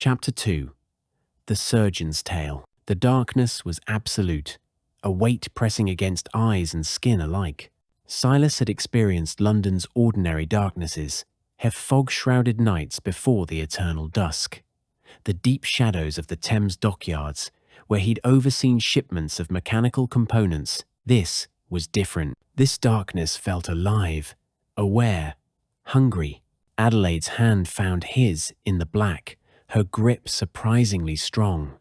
Chapter 2. The Surgeon's Tale. The darkness was absolute, a weight pressing against eyes and skin alike. Silas had experienced London's ordinary darknesses, her fog-shrouded nights before the eternal dusk. The deep shadows of the Thames dockyards, where he'd overseen shipments of mechanical components. This was different. This darkness felt alive, aware, hungry. Adelaide's hand found his in the black, her grip surprisingly strong.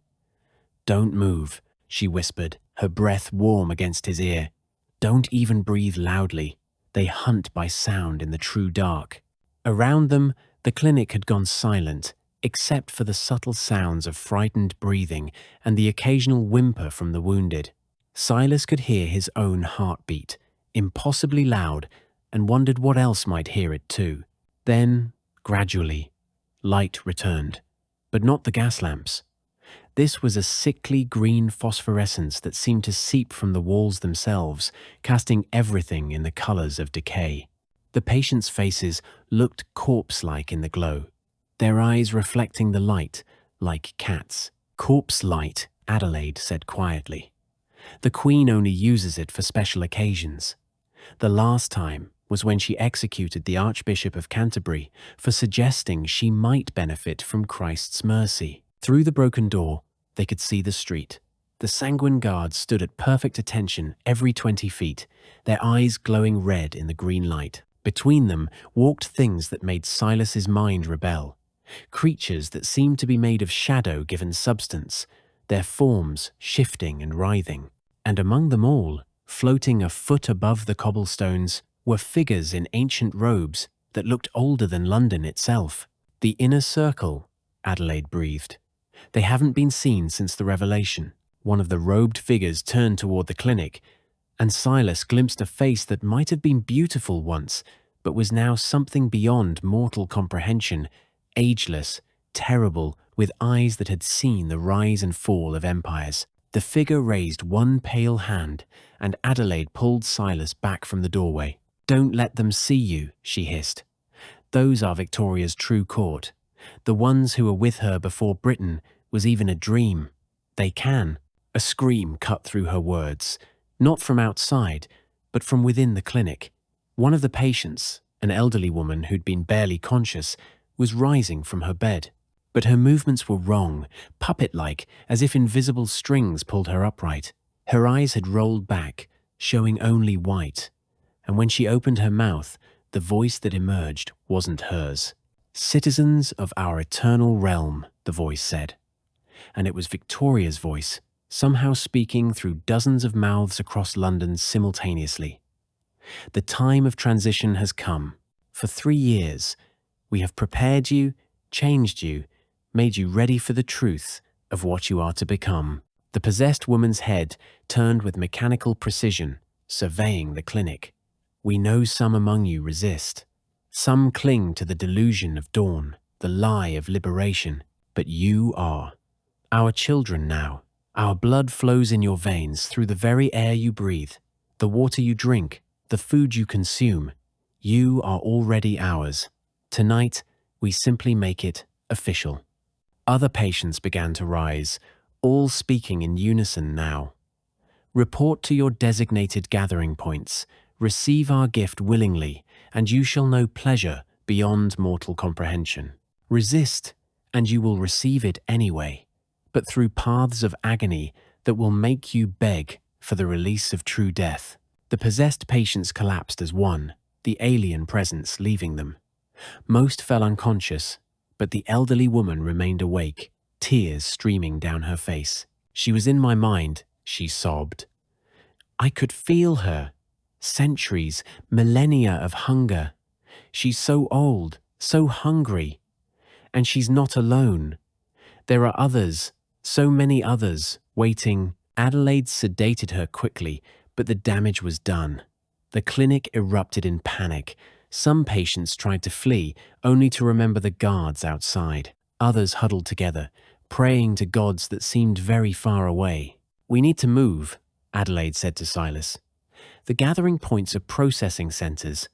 "Don't move," she whispered, her breath warm against his ear. "Don't even breathe loudly. They hunt by sound in the true dark." Around them, the clinic had gone silent, except for the subtle sounds of frightened breathing and the occasional whimper from the wounded. Silas could hear his own heartbeat, impossibly loud, and wondered what else might hear it too. Then, gradually, light returned, but not the gas lamps. This was a sickly green phosphorescence that seemed to seep from the walls themselves, casting everything in the colors of decay. The patients' faces looked corpse-like in the glow, their eyes reflecting the light like cats. "Corpse light," Adelaide said quietly. "The Queen only uses it for special occasions. The last time was when she executed the Archbishop of Canterbury for suggesting she might benefit from Christ's mercy." Through the broken door, they could see the street. The sanguine guards stood at perfect attention every 20 feet, their eyes glowing red in the green light. Between them walked things that made Silas's mind rebel. Creatures that seemed to be made of shadow given substance, their forms shifting and writhing. And among them all, floating a foot above the cobblestones, were figures in ancient robes that looked older than London itself. "The inner circle," Adelaide breathed. "They haven't been seen since the Revelation." One of the robed figures turned toward the clinic, and Silas glimpsed a face that might have been beautiful once, but was now something beyond mortal comprehension, ageless, terrible, with eyes that had seen the rise and fall of empires. The figure raised one pale hand, and Adelaide pulled Silas back from the doorway. "Don't let them see you," she hissed. "Those are Victoria's true court. The ones who were with her before Britain was even a dream. They can." A scream cut through her words, not from outside, but from within the clinic. One of the patients, an elderly woman who'd been barely conscious, was rising from her bed. But her movements were wrong, puppet-like, as if invisible strings pulled her upright. Her eyes had rolled back, showing only white. And when she opened her mouth, the voice that emerged wasn't hers. "Citizens of our eternal realm," the voice said. And it was Victoria's voice, somehow speaking through dozens of mouths across London simultaneously. "The time of transition has come. For 3 years, we have prepared you, changed you, made you ready for the truth of what you are to become." The possessed woman's head turned with mechanical precision, surveying the clinic. "We know some among you resist. Some cling to the delusion of dawn, the lie of liberation, but you are our children now. Our blood flows in your veins through the very air you breathe, the water you drink, the food you consume. You are already ours. Tonight, we simply make it official." Other patients began to rise, all speaking in unison now. "Report to your designated gathering points. Receive our gift willingly, and you shall know pleasure beyond mortal comprehension. Resist, and you will receive it anyway, but through paths of agony that will make you beg for the release of true death." The possessed patients collapsed as one, the alien presence leaving them. Most fell unconscious, but the elderly woman remained awake, tears streaming down her face. "She was in my mind," she sobbed. "I could feel her. Centuries, millennia of hunger. She's so old, so hungry. And she's not alone. There are others, so many others, waiting." Adelaide sedated her quickly, but the damage was done. The clinic erupted in panic. Some patients tried to flee, only to remember the guards outside. Others huddled together, praying to gods that seemed very far away. "We need to move," Adelaide said to Silas. "The gathering points are processing centers.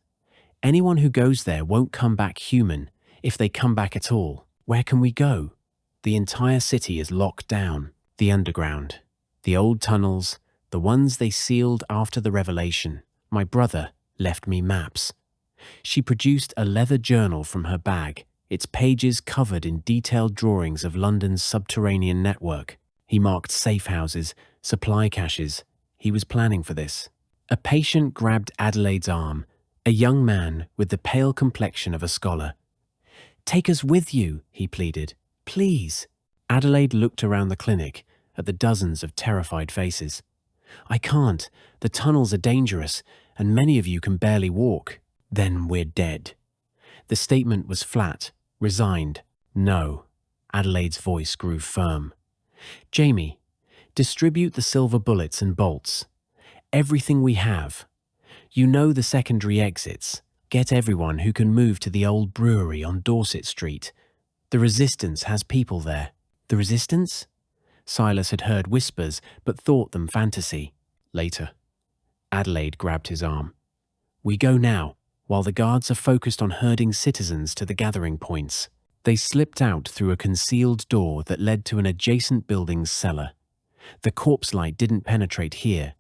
Anyone who goes there won't come back human, if they come back at all. Where can we go?" The entire city is locked down. The underground, the old tunnels, the ones they sealed after the revelation. My brother left me maps. She produced a leather journal from her bag, its pages covered in detailed drawings of London's subterranean network. He marked safe houses, supply caches. He was planning for this. A patient grabbed Adelaide's arm, a young man with the pale complexion of a scholar. "Take us with you," he pleaded. "Please." Adelaide looked around the clinic at the dozens of terrified faces. "I can't. The tunnels are dangerous, and many of you can barely walk." "Then we're dead." The statement was flat, resigned. "No." Adelaide's voice grew firm. "Jamie, distribute the silver bullets and bolts. Everything we have. You know the secondary exits. Get everyone who can move to the old brewery on Dorset Street. The Resistance has people there." "The Resistance?" Silas had heard whispers, but thought them fantasy. "Later." Adelaide grabbed his arm. "We go now, while the guards are focused on herding citizens to the gathering points." They slipped out through a concealed door that led to an adjacent building's cellar. The corpse light didn't penetrate here,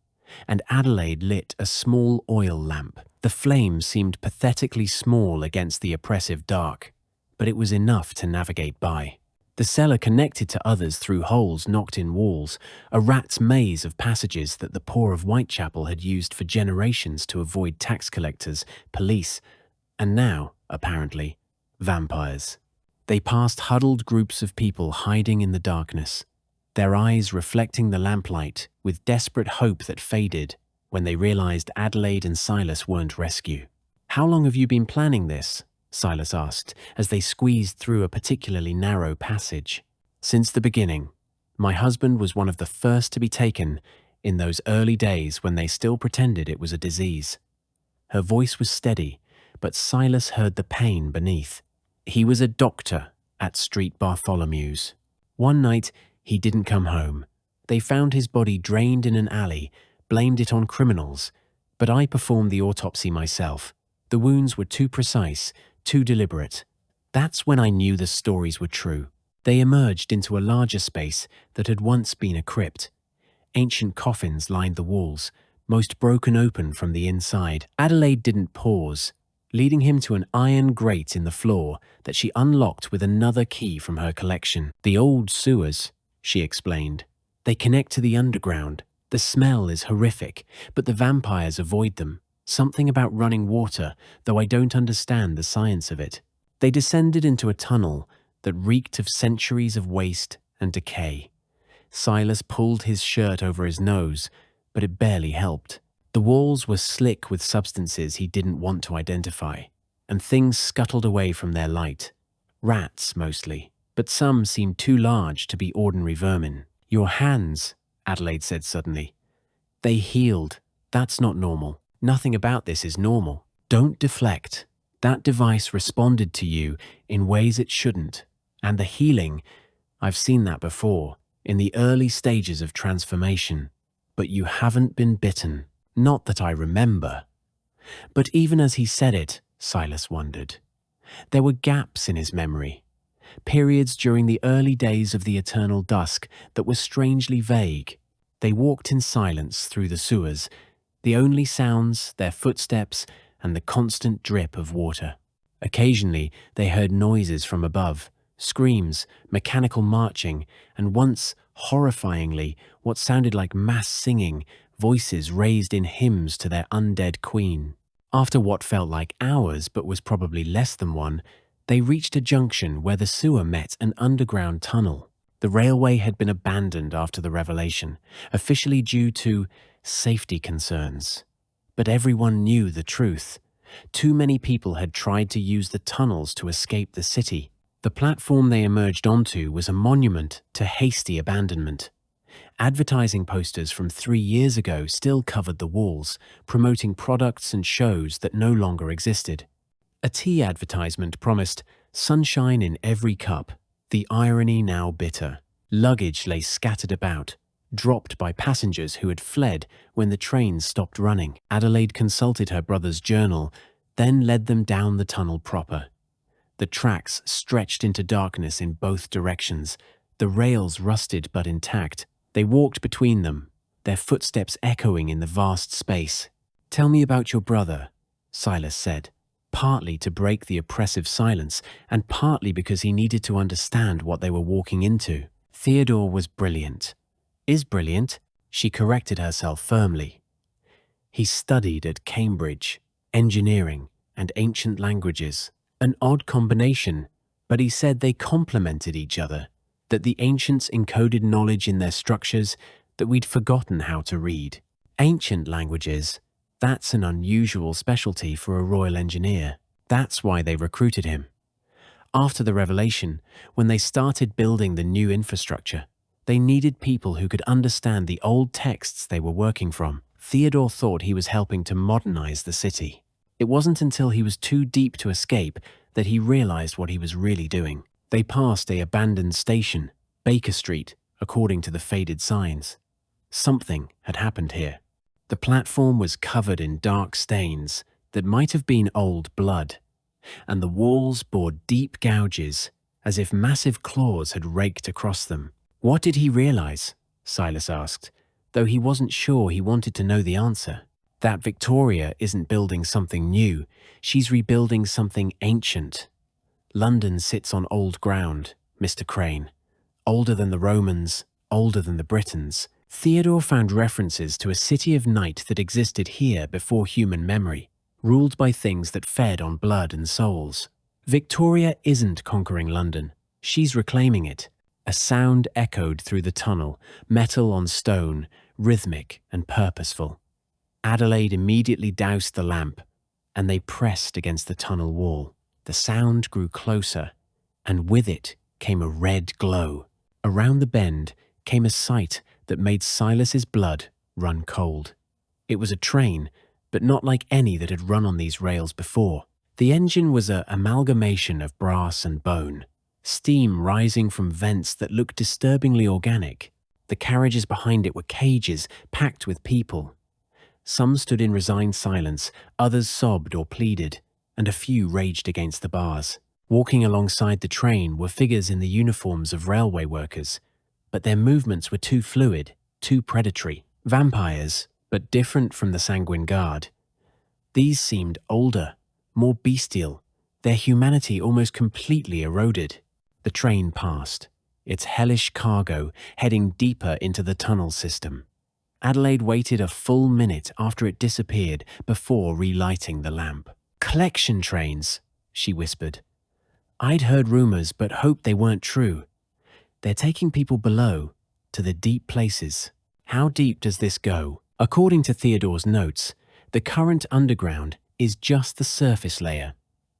and Adelaide lit a small oil lamp. The flame seemed pathetically small against the oppressive dark, but it was enough to navigate by. The cellar connected to others through holes knocked in walls, a rat's maze of passages that the poor of Whitechapel had used for generations to avoid tax collectors, police, and now, apparently, vampires. They passed huddled groups of people hiding in the darkness, their eyes reflecting the lamplight with desperate hope that faded when they realized Adelaide and Silas weren't rescue. "How long have you been planning this?" Silas asked, as they squeezed through a particularly narrow passage. "Since the beginning. My husband was one of the first to be taken in those early days when they still pretended it was a disease." Her voice was steady, but Silas heard the pain beneath. "He was a doctor at Street Bartholomew's. One night, he didn't come home. They found his body drained in an alley, blamed it on criminals, but I performed the autopsy myself. The wounds were too precise, too deliberate. That's when I knew the stories were true. They emerged into a larger space that had once been a crypt. Ancient coffins lined the walls, most broken open from the inside." Adelaide didn't pause, leading him to an iron grate in the floor that she unlocked with another key from her collection. "The old sewers," she explained. "They connect to the underground. The smell is horrific, but the vampires avoid them. Something about running water, though I don't understand the science of it." They descended into a tunnel that reeked of centuries of waste and decay. Silas pulled his shirt over his nose, but it barely helped. The walls were slick with substances he didn't want to identify, and things scuttled away from their light. Rats, mostly, but some seemed too large to be ordinary vermin. "Your hands," Adelaide said suddenly. "They healed. That's not normal. Nothing about this is normal. Don't deflect. That device responded to you in ways it shouldn't. And the healing, I've seen that before, in the early stages of transformation. But you haven't been bitten. Not that I remember." But even as he said it, Silas wondered. There were gaps in his memory, periods during the early days of the eternal dusk that were strangely vague. They walked in silence through the sewers, the only sounds their footsteps and the constant drip of water. Occasionally they heard noises from above, screams, mechanical marching, and once, horrifyingly, what sounded like mass singing, voices raised in hymns to their undead queen. After what felt like hours but was probably less than one, they reached a junction where the sewer met an underground tunnel. The railway had been abandoned after the revelation, officially due to safety concerns. But everyone knew the truth. Too many people had tried to use the tunnels to escape the city. The platform they emerged onto was a monument to hasty abandonment. Advertising posters from 3 years ago still covered the walls, promoting products and shows that no longer existed. A tea advertisement promised sunshine in every cup, the irony now bitter. Luggage lay scattered about, dropped by passengers who had fled when the trains stopped running. Adelaide consulted her brother's journal, then led them down the tunnel proper. The tracks stretched into darkness in both directions, The rails rusted but intact. They walked between them, their footsteps echoing in the vast space. "Tell me about your brother," Silas said, partly to break the oppressive silence and partly because he needed to understand what they were walking into. Theodore was brilliant. Is brilliant, she corrected herself firmly. He studied at Cambridge, engineering and ancient languages. An odd combination, but he said they complemented each other, that the ancients encoded knowledge in their structures that we'd forgotten how to read. Ancient languages, that's an unusual specialty for a royal engineer. That's why they recruited him. After the revelation, when they started building the new infrastructure, they needed people who could understand the old texts they were working from. Theodore thought he was helping to modernize the city. It wasn't until he was too deep to escape that he realized what he was really doing. They passed an abandoned station, Baker Street, according to the faded signs. Something had happened here. The platform was covered in dark stains that might have been old blood, and the walls bore deep gouges, as if massive claws had raked across them. What did he realize? Silas asked, though he wasn't sure he wanted to know the answer. That Victoria isn't building something new, she's rebuilding something ancient. London sits on old ground, Mr. Crane. Older than the Romans, older than the Britons. Theodore found references to a city of night that existed here before human memory, ruled by things that fed on blood and souls. Victoria isn't conquering London, she's reclaiming it. A sound echoed through the tunnel, metal on stone, rhythmic and purposeful. Adelaide immediately doused the lamp, and they pressed against the tunnel wall. The sound grew closer, and with it came a red glow. Around the bend came a sight that made Silas's blood run cold. It was a train, but not like any that had run on these rails before. The engine was an amalgamation of brass and bone, steam rising from vents that looked disturbingly organic. The carriages behind it were cages packed with people. Some stood in resigned silence, others sobbed or pleaded, and a few raged against the bars. Walking alongside the train were figures in the uniforms of railway workers, but their movements were too fluid, too predatory. Vampires, but different from the Sanguine Guard. These seemed older, more bestial, their humanity almost completely eroded. The train passed, its hellish cargo heading deeper into the tunnel system. Adelaide waited a full minute after it disappeared before relighting the lamp. "Collection trains," she whispered. "I'd heard rumors but hoped they weren't true. They're taking people below, to the deep places." How deep does this go? According to Theodore's notes, the current underground is just the surface layer.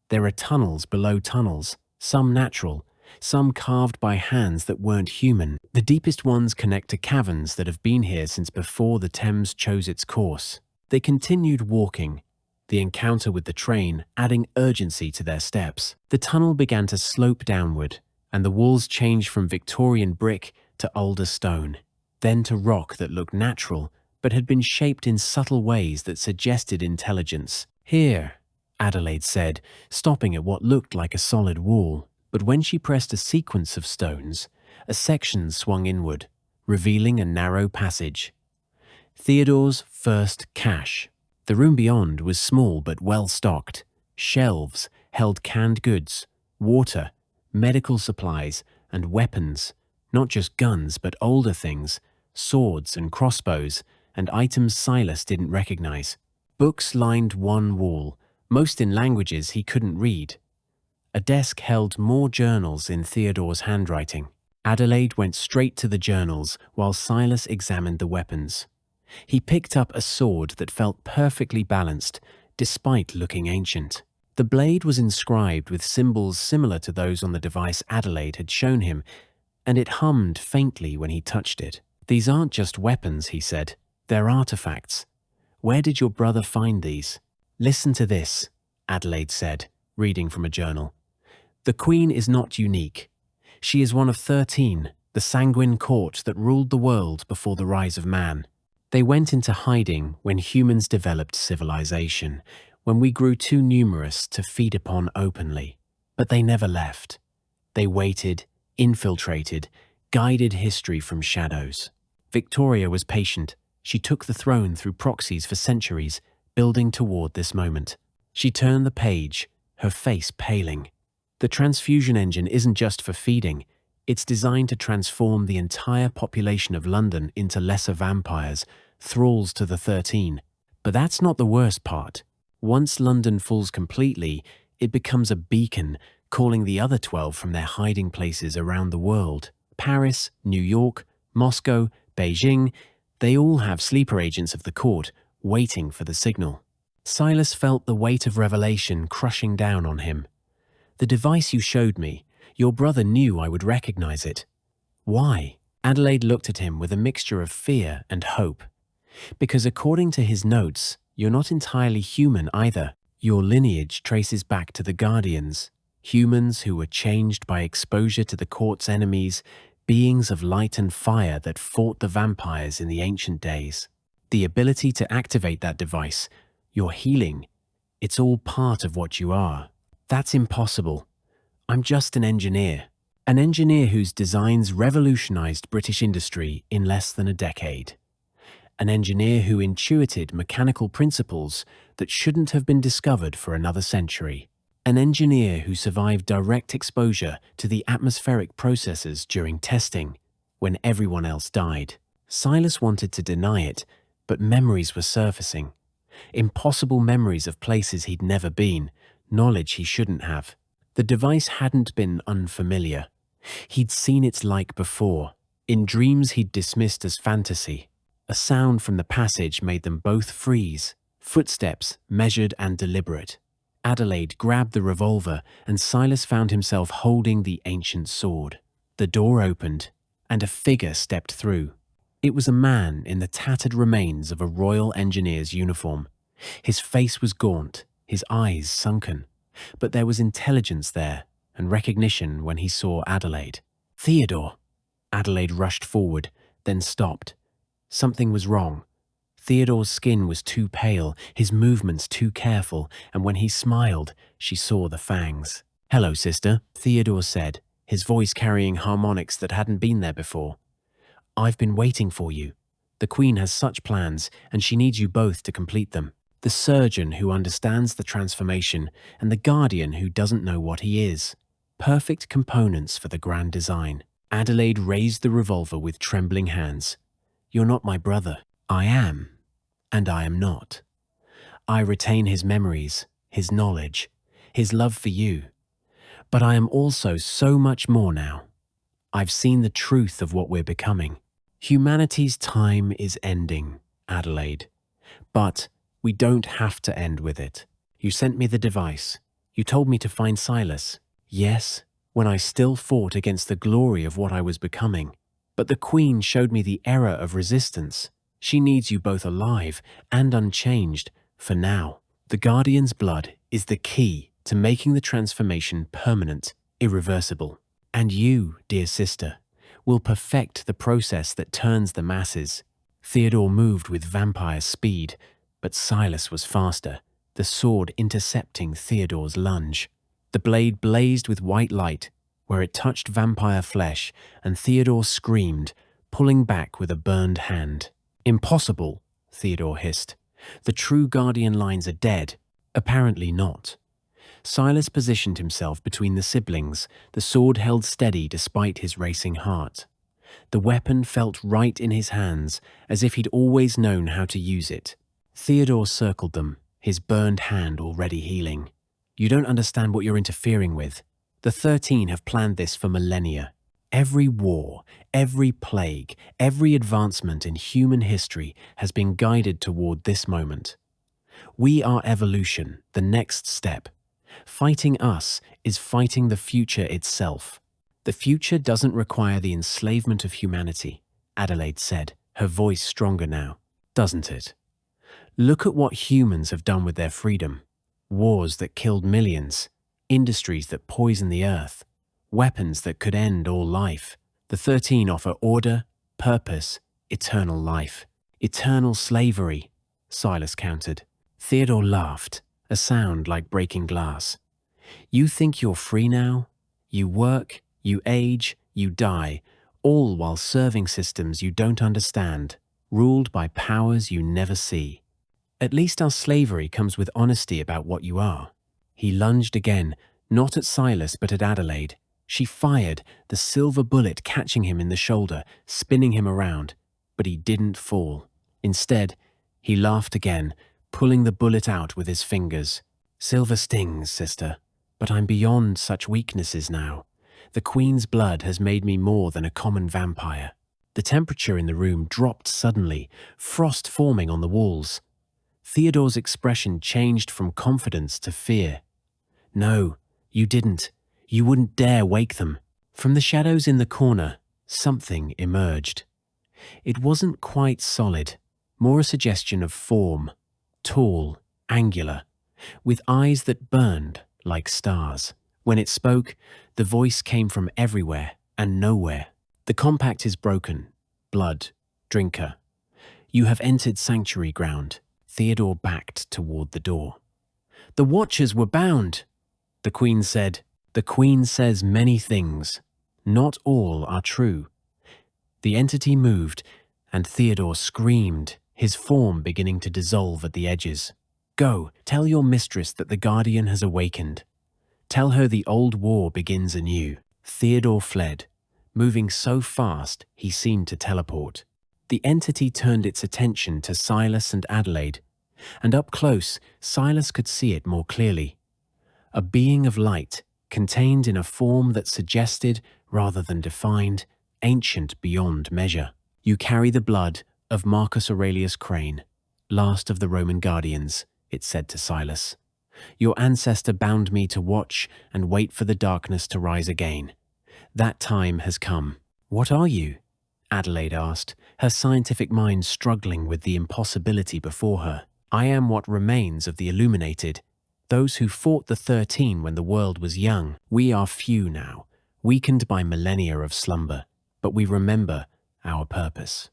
There are tunnels below tunnels, some natural, some carved by hands that weren't human. The deepest ones connect to caverns that have been here since before the Thames chose its course. They continued walking, the encounter with the train adding urgency to their steps. The tunnel began to slope downward, and the walls changed from Victorian brick to older stone, then to rock that looked natural but had been shaped in subtle ways that suggested intelligence. "Here," Adelaide said, stopping at what looked like a solid wall. But when she pressed a sequence of stones, a section swung inward, revealing a narrow passage. Theodore's first cache. The room beyond was small but well stocked. Shelves held canned goods, water, medical supplies, and weapons. Not just guns, but older things, swords and crossbows, and items Silas didn't recognize. Books lined one wall, most in languages he couldn't read. A desk held more journals in Theodore's handwriting. Adelaide went straight to the journals while Silas examined the weapons. He picked up a sword that felt perfectly balanced, despite looking ancient. The blade was inscribed with symbols similar to those on the device Adelaide had shown him, and it hummed faintly when he touched it. "These aren't just weapons," he said. "They're artifacts. Where did your brother find these?" "Listen to this," Adelaide said, reading from a journal. "The Queen is not unique. She is one of 13, the sanguine court that ruled the world before the rise of man. They went into hiding when humans developed civilization, when we grew too numerous to feed upon openly. But they never left. They waited, infiltrated, guided history from shadows. Victoria was patient. She took the throne through proxies for centuries, building toward this moment. She turned the page, her face paling. The transfusion engine isn't just for feeding. It's designed to transform the entire population of London into lesser vampires, thralls to the 13. But that's not the worst part. Once London falls completely, it becomes a beacon, calling the other 12 from their hiding places around the world. Paris, New York, Moscow, Beijing, they all have sleeper agents of the court, waiting for the signal. Silas felt the weight of revelation crushing down on him. The device you showed me, your brother knew I would recognize it. Why? Adelaide looked at him with a mixture of fear and hope. Because according to his notes, you're not entirely human either. Your lineage traces back to the Guardians, humans who were changed by exposure to the court's enemies, beings of light and fire that fought the vampires in the ancient days. The ability to activate that device, your healing, it's all part of what you are. That's impossible. I'm just an engineer whose designs revolutionized British industry in less than a decade. An engineer who intuited mechanical principles that shouldn't have been discovered for another century. An engineer who survived direct exposure to the atmospheric processes during testing, when everyone else died. Silas wanted to deny it, but memories were surfacing. Impossible memories of places he'd never been, knowledge he shouldn't have. The device hadn't been unfamiliar. He'd seen its like before. In dreams he'd dismissed as fantasy. A sound from the passage made them both freeze. Footsteps, measured and deliberate. Adelaide grabbed the revolver, and Silas found himself holding the ancient sword. The door opened, and a figure stepped through. It was a man in the tattered remains of a Royal Engineer's uniform. His face was gaunt, his eyes sunken, but there was intelligence there, and recognition when he saw Adelaide. "Theodore!" Adelaide rushed forward, then stopped. Something was wrong. Theodore's skin was too pale, his movements too careful, and when he smiled, she saw the fangs. "Hello, sister," Theodore said, his voice carrying harmonics that hadn't been there before. "I've been waiting for you. The Queen has such plans, and she needs you both to complete them. The surgeon who understands the transformation, and the Guardian who doesn't know what he is. Perfect components for the grand design." Adelaide raised the revolver with trembling hands. "You're not my brother. I am, and I am not. I retain his memories, his knowledge, his love for you. But I am also so much more now. I've seen the truth of what we're becoming. Humanity's time is ending, Adelaide. But we don't have to end with it. You sent me the device. You told me to find Silas. Yes, when I still fought against the glory of what I was becoming. But the Queen showed me the error of resistance. She needs you both alive and unchanged, for now. The Guardian's blood is the key to making the transformation permanent, irreversible. And you, dear sister, will perfect the process that turns the masses. Theodore moved with vampire speed, but Silas was faster, the sword intercepting Theodore's lunge. The blade blazed with white light, where it touched vampire flesh, and Theodore screamed, pulling back with a burned hand. "Impossible," Theodore hissed. "The true Guardian lines are dead." Apparently not. Silas positioned himself between the siblings, the sword held steady despite his racing heart. The weapon felt right in his hands, as if he'd always known how to use it. Theodore circled them, his burned hand already healing. "You don't understand what you're interfering with. The 13 have planned this for millennia. Every war, every plague, every advancement in human history has been guided toward this moment. We are evolution, the next step. Fighting us is fighting the future itself. The future doesn't require the enslavement of humanity," Adelaide said, her voice stronger now. "Doesn't it? Look at what humans have done with their freedom. Wars that killed millions, industries that poison the earth, weapons that could end all life. The 13 offer order, purpose, eternal life. Eternal slavery," Silas countered. Theodore laughed, a sound like breaking glass. "You think you're free now? You work, you age, you die, all while serving systems you don't understand, ruled by powers you never see. At least our slavery comes with honesty about what you are. He lunged again, not at Silas but at Adelaide. She fired, the silver bullet catching him in the shoulder, spinning him around, but he didn't fall. Instead, he laughed again, pulling the bullet out with his fingers. Silver stings, sister, but I'm beyond such weaknesses now. The Queen's blood has made me more than a common vampire. The temperature in the room dropped suddenly, frost forming on the walls. Theodore's expression changed from confidence to fear. No, you didn't. You wouldn't dare wake them. From the shadows in the corner, something emerged. It wasn't quite solid, more a suggestion of form, tall, angular, with eyes that burned like stars. When it spoke, the voice came from everywhere and nowhere. The compact is broken. Blood. Drinker. You have entered sanctuary ground. Theodore backed toward the door. The Watchers were bound, the Queen said. The Queen says many things. Not all are true. The entity moved, and Theodore screamed, his form beginning to dissolve at the edges. Go, tell your mistress that the Guardian has awakened. Tell her the old war begins anew. Theodore fled, moving so fast he seemed to teleport. The entity turned its attention to Silas and Adelaide, and up close, Silas could see it more clearly. A being of light, contained in a form that suggested, rather than defined, ancient beyond measure. You carry the blood of Marcus Aurelius Crane, last of the Roman Guardians, it said to Silas. Your ancestor bound me to watch and wait for the darkness to rise again. That time has come. What are you? Adelaide asked, her scientific mind struggling with the impossibility before her. I am what remains of the illuminated, those who fought the 13 when the world was young. We are few now, weakened by millennia of slumber, but we remember our purpose.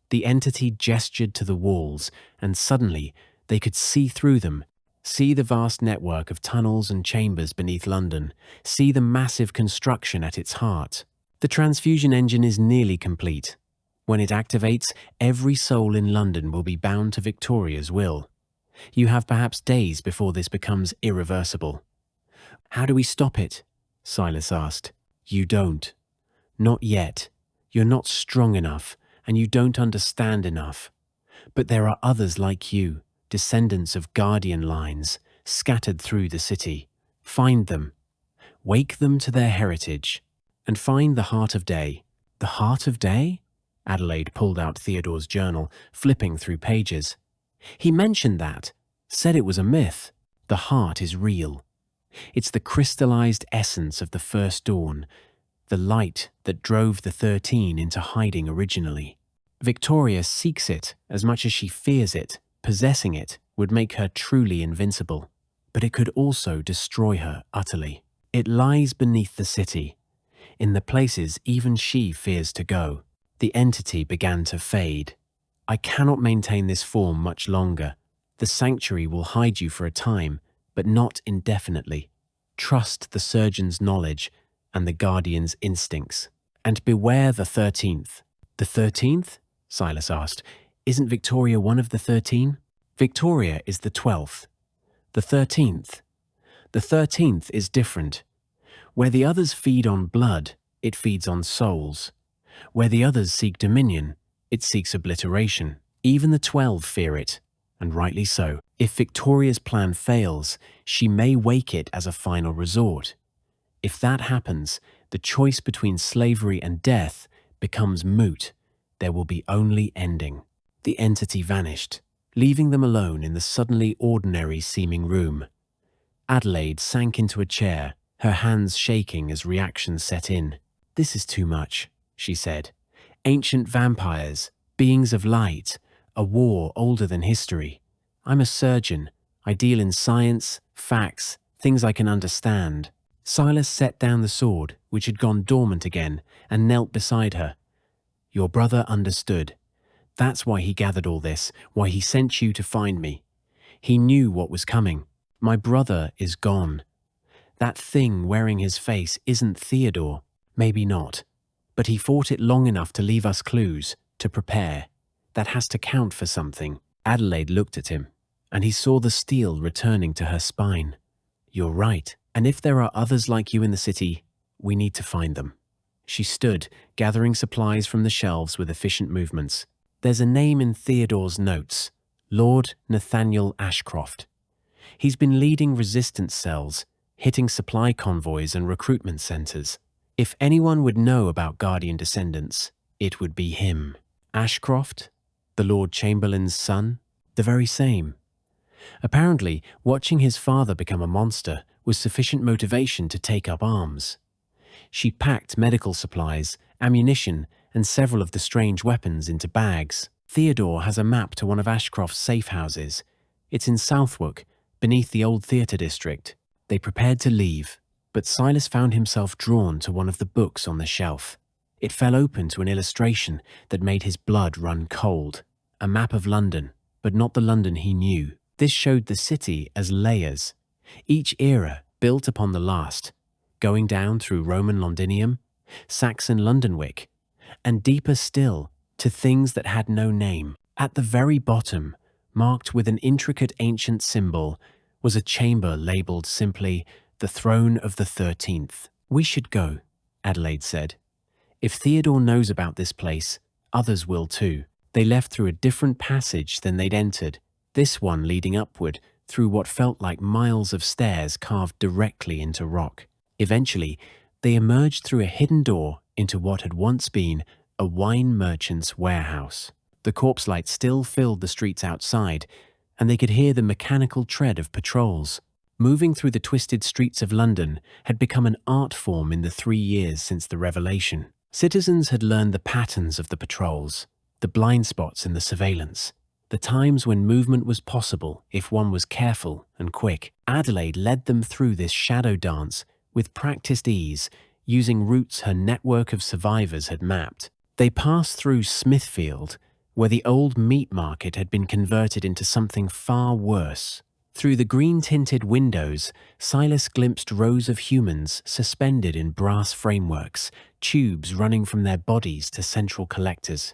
The entity gestured to the walls, and suddenly they could see through them, see the vast network of tunnels and chambers beneath London, see the massive construction at its heart. The transfusion engine is nearly complete. When it activates, every soul in London will be bound to Victoria's will. You have perhaps days before this becomes irreversible. How do we stop it? Silas asked. You don't. Not yet. You're not strong enough, and you don't understand enough. But there are others like you, descendants of guardian lines, scattered through the city. Find them. Wake them to their heritage. And find the Heart of Day. The Heart of Day? Adelaide pulled out Theodore's journal, flipping through pages. He mentioned that, said it was a myth. The heart is real. It's the crystallized essence of the first dawn, the light that drove the 13 into hiding originally. Victoria seeks it as much as she fears it. Possessing it would make her truly invincible, but it could also destroy her utterly. It lies beneath the city, in the places even she fears to go. The entity began to fade. I cannot maintain this form much longer. The sanctuary will hide you for a time, but not indefinitely. Trust the surgeon's knowledge and the guardian's instincts. And beware the 13th. The 13th? Silas asked. Isn't Victoria one of the 13? Victoria is the 12th. The 13th. The 13th is different. Where the others feed on blood, it feeds on souls. Where the others seek dominion, it seeks obliteration. Even the 12 fear it, and rightly so. If Victoria's plan fails, she may wake it as a final resort. If that happens, the choice between slavery and death becomes moot. There will be only ending. The entity vanished, leaving them alone in the suddenly ordinary-seeming room. Adelaide sank into a chair, her hands shaking as reaction set in. This is too much, she said. Ancient vampires, beings of light, a war older than history. I'm a surgeon. I deal in science, facts, things I can understand. Silas set down the sword, which had gone dormant again, and knelt beside her. Your brother understood. That's why he gathered all this, why he sent you to find me. He knew what was coming. My brother is gone. That thing wearing his face isn't Theodore. Maybe not. But he fought it long enough to leave us clues, to prepare. That has to count for something. Adelaide looked at him, and he saw the steel returning to her spine. You're right, and if there are others like you in the city, we need to find them. She stood, gathering supplies from the shelves with efficient movements. There's a name in Theodore's notes, Lord Nathaniel Ashcroft. He's been leading resistance cells, hitting supply convoys and recruitment centers. If anyone would know about Guardian descendants, it would be him. Ashcroft, the Lord Chamberlain's son, the very same. Apparently, watching his father become a monster was sufficient motivation to take up arms. She packed medical supplies, ammunition, and several of the strange weapons into bags. Theodore has a map to one of Ashcroft's safe houses. It's in Southwark, beneath the old theatre district. They prepared to leave, but Silas found himself drawn to one of the books on the shelf. It fell open to an illustration that made his blood run cold. A map of London, but not the London he knew. This showed the city as layers, each era built upon the last, going down through Roman Londinium, Saxon Londonwick, and deeper still to things that had no name. At the very bottom, marked with an intricate ancient symbol, was a chamber labelled simply the Throne of the 13th. We should go, Adelaide said. If Theodore knows about this place, others will too. They left through a different passage than they'd entered, this one leading upward through what felt like miles of stairs carved directly into rock. Eventually, they emerged through a hidden door into what had once been a wine merchant's warehouse. The corpse light still filled the streets outside, and they could hear the mechanical tread of patrols. Moving through the twisted streets of London had become an art form in the 3 years since the revelation. Citizens had learned the patterns of the patrols, the blind spots in the surveillance, the times when movement was possible if one was careful and quick. Adelaide led them through this shadow dance with practiced ease, using routes her network of survivors had mapped. They passed through Smithfield, where the old meat market had been converted into something far worse. Through the green-tinted windows, Silas glimpsed rows of humans suspended in brass frameworks, tubes running from their bodies to central collectors.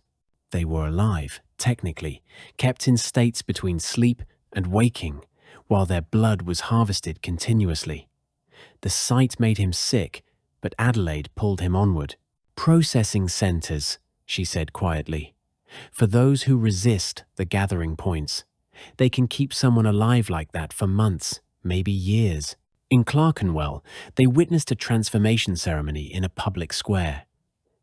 They were alive, technically, kept in states between sleep and waking, while their blood was harvested continuously. The sight made him sick, but Adelaide pulled him onward. Processing centers, she said quietly, for those who resist the gathering points. They can keep someone alive like that for months, maybe years. In Clerkenwell, they witnessed a transformation ceremony in a public square.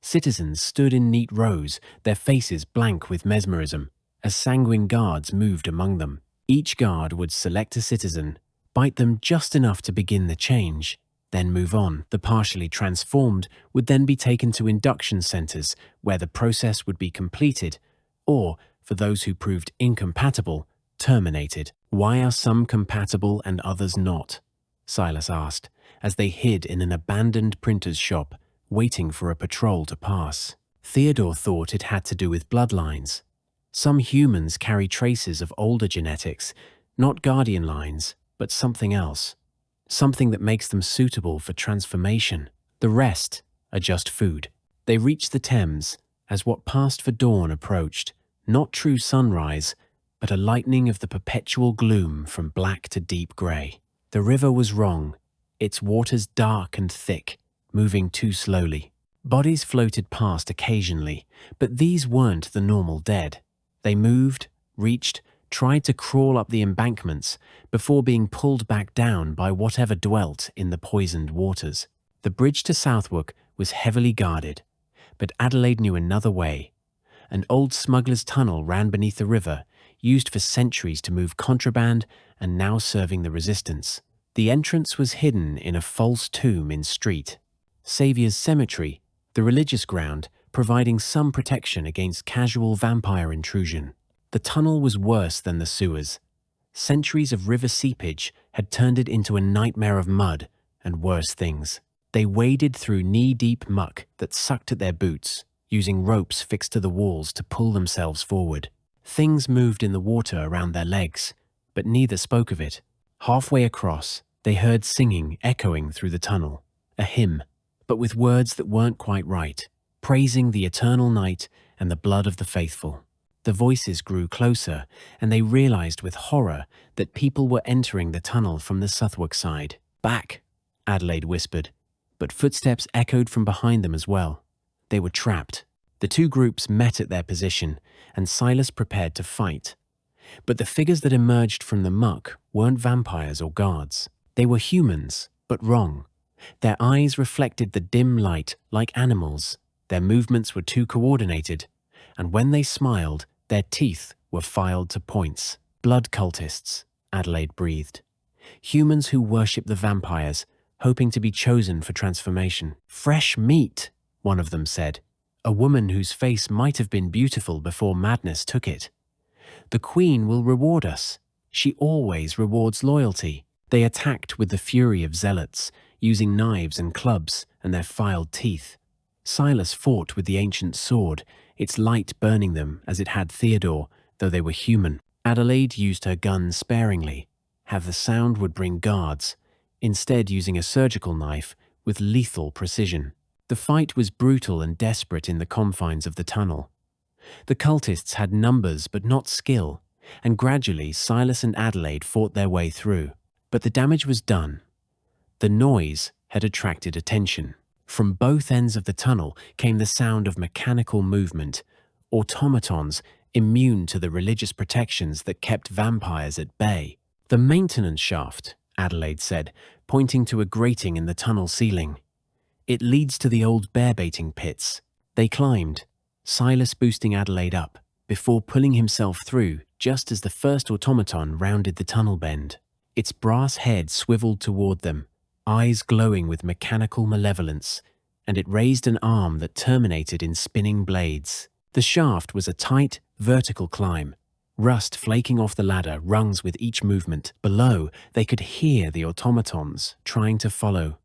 Citizens stood in neat rows, their faces blank with mesmerism, as sanguine guards moved among them. Each guard would select a citizen, bite them just enough to begin the change, then move on. The partially transformed would then be taken to induction centers where the process would be completed, or, for those who proved incompatible, terminated. Why are some compatible and others not? Silas asked, as they hid in an abandoned printer's shop, waiting for a patrol to pass. Theodore thought it had to do with bloodlines. Some humans carry traces of older genetics, not guardian lines, but something else. Something that makes them suitable for transformation. The rest are just food. They reached the Thames as what passed for dawn approached, not true sunrise, but a lightening of the perpetual gloom from black to deep grey. The river was wrong, its waters dark and thick, moving too slowly. Bodies floated past occasionally, but these weren't the normal dead. They moved, reached, tried to crawl up the embankments before being pulled back down by whatever dwelt in the poisoned waters. The bridge to Southwark was heavily guarded, but Adelaide knew another way. An old smuggler's tunnel ran beneath the river, used for centuries to move contraband and now serving the resistance. The entrance was hidden in a false tomb in street. Saviour's Cemetery, the religious ground, providing some protection against casual vampire intrusion. The tunnel was worse than the sewers. Centuries of river seepage had turned it into a nightmare of mud and worse things. They waded through knee-deep muck that sucked at their boots, using ropes fixed to the walls to pull themselves forward. Things moved in the water around their legs, but neither spoke of it. Halfway across, they heard singing echoing through the tunnel, a hymn, but with words that weren't quite right. praising the eternal night and the blood of the faithful. The voices grew closer, and they realized with horror that people were entering the tunnel from the Southwark side. "Back," Adelaide whispered, but footsteps echoed from behind them as well. They were trapped. The two groups met at their position, and Silas prepared to fight. But the figures that emerged from the muck weren't vampires or guards. They were humans, but wrong. Their eyes reflected the dim light like animals. Their movements were too coordinated, and when they smiled, their teeth were filed to points. "Blood cultists," Adelaide breathed. "Humans who worship the vampires, hoping to be chosen for transformation." "Fresh meat," one of them said. "A woman whose face might have been beautiful before madness took it. The Queen will reward us. She always rewards loyalty." They attacked with the fury of zealots, using knives and clubs and their filed teeth. Silas fought with the ancient sword, its light burning them as it had Theodore, though they were human. Adelaide used her gun sparingly, how the sound would bring guards, instead using a surgical knife with lethal precision. The fight was brutal and desperate in the confines of the tunnel. The cultists had numbers but not skill, and gradually Silas and Adelaide fought their way through. But the damage was done. The noise had attracted attention. From both ends of the tunnel came the sound of mechanical movement, automatons immune to the religious protections that kept vampires at bay. "The maintenance shaft," Adelaide said, pointing to a grating in the tunnel ceiling. "It leads to the old bear-baiting pits." They climbed, Silas boosting Adelaide up, before pulling himself through just as the first automaton rounded the tunnel bend. Its brass head swiveled toward them, eyes glowing with mechanical malevolence, and it raised an arm that terminated in spinning blades. The shaft was a tight, vertical climb, rust flaking off the ladder rungs with each movement. Below, they could hear the automatons trying to follow,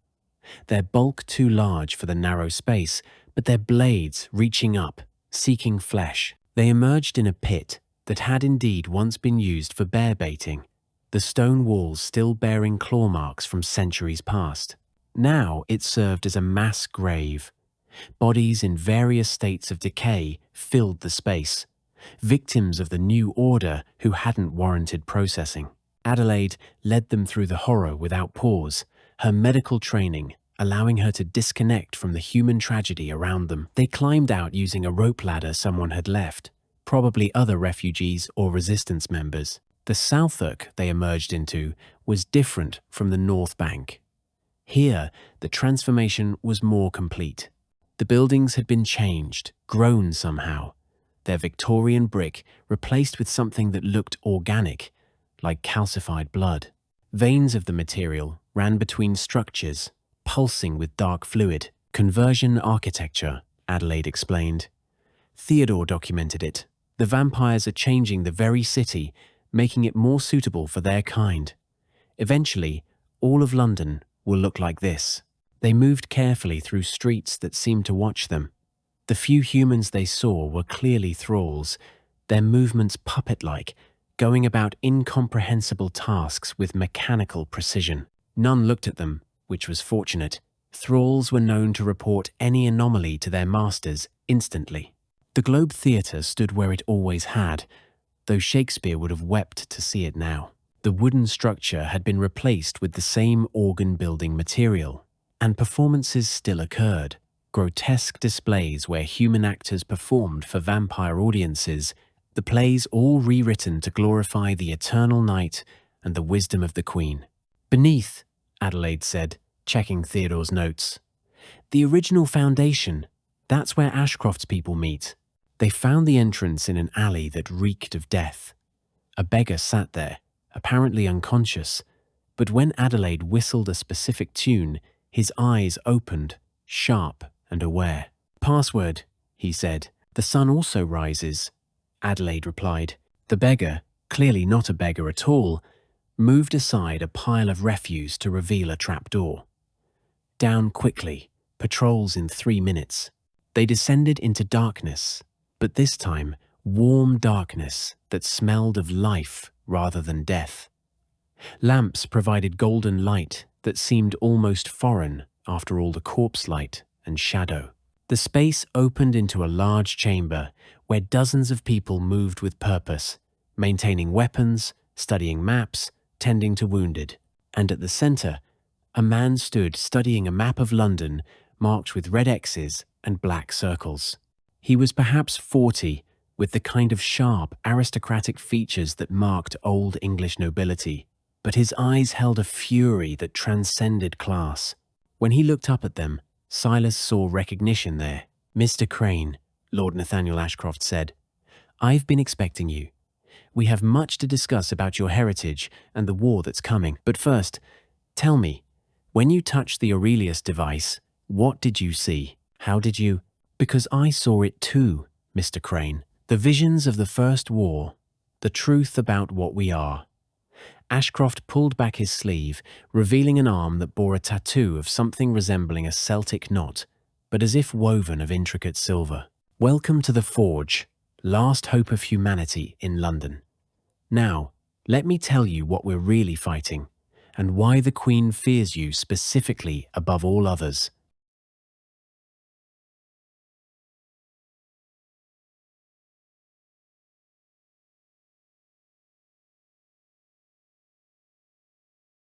their bulk too large for the narrow space, but their blades reaching up, seeking flesh. They emerged in a pit that had indeed once been used for bear baiting, the stone walls still bearing claw marks from centuries past. Now it served as a mass grave. Bodies in various states of decay filled the space, victims of the new order who hadn't warranted processing. Adelaide led them through the horror without pause, her medical training allowing her to disconnect from the human tragedy around them. They climbed out using a rope ladder someone had left, probably other refugees or resistance members. The Southwark they emerged into was different from the North Bank. Here, the transformation was more complete. The buildings had been changed, grown somehow, their Victorian brick replaced with something that looked organic, like calcified blood. Veins of the material ran between structures, pulsing with dark fluid. "Conversion architecture," Adelaide explained. "Theodore documented it. The vampires are changing the very city, making it more suitable for their kind. Eventually, all of London will look like this." They moved carefully through streets that seemed to watch them. The few humans they saw were clearly thralls, their movements puppet-like, going about incomprehensible tasks with mechanical precision. None looked at them, which was fortunate. Thralls were known to report any anomaly to their masters instantly. The Globe Theatre stood where it always had, though Shakespeare would have wept to see it now. The wooden structure had been replaced with the same organ-building material, and performances still occurred. Grotesque displays where human actors performed for vampire audiences, the plays all rewritten to glorify the eternal night and the wisdom of the Queen. "Beneath," Adelaide said, checking Theodore's notes. "The original foundation, that's where Ashcroft's people meet." They found the entrance in an alley that reeked of death. A beggar sat there, apparently unconscious, but when Adelaide whistled a specific tune, his eyes opened, sharp and aware. "Password," he said. "The sun also rises," Adelaide replied. The beggar, clearly not a beggar at all, moved aside a pile of refuse to reveal a trapdoor. Down quickly, patrols in 3 minutes. They descended into darkness, but this time warm darkness that smelled of life rather than death. Lamps provided golden light that seemed almost foreign after all the corpse light and shadow. The space opened into a large chamber where dozens of people moved with purpose, maintaining weapons, studying maps, tending to wounded. And at the center, a man stood studying a map of London marked with red X's and black circles. He was perhaps 40, with the kind of sharp, aristocratic features that marked old English nobility, but his eyes held a fury that transcended class. When he looked up at them, Silas saw recognition there. "Mr. Crane," Lord Nathaniel Ashcroft said, "I've been expecting you. We have much to discuss about your heritage and the war that's coming. But first, tell me, when you touched the Aurelius device, what did you see? How did you—" "Because I saw it too, Mr. Crane. The visions of the First War, the truth about what we are." Ashcroft pulled back his sleeve, revealing an arm that bore a tattoo of something resembling a Celtic knot, but as if woven of intricate silver. "Welcome to the Forge, last hope of humanity in London. Now, let me tell you what we're really fighting, and why the Queen fears you specifically above all others."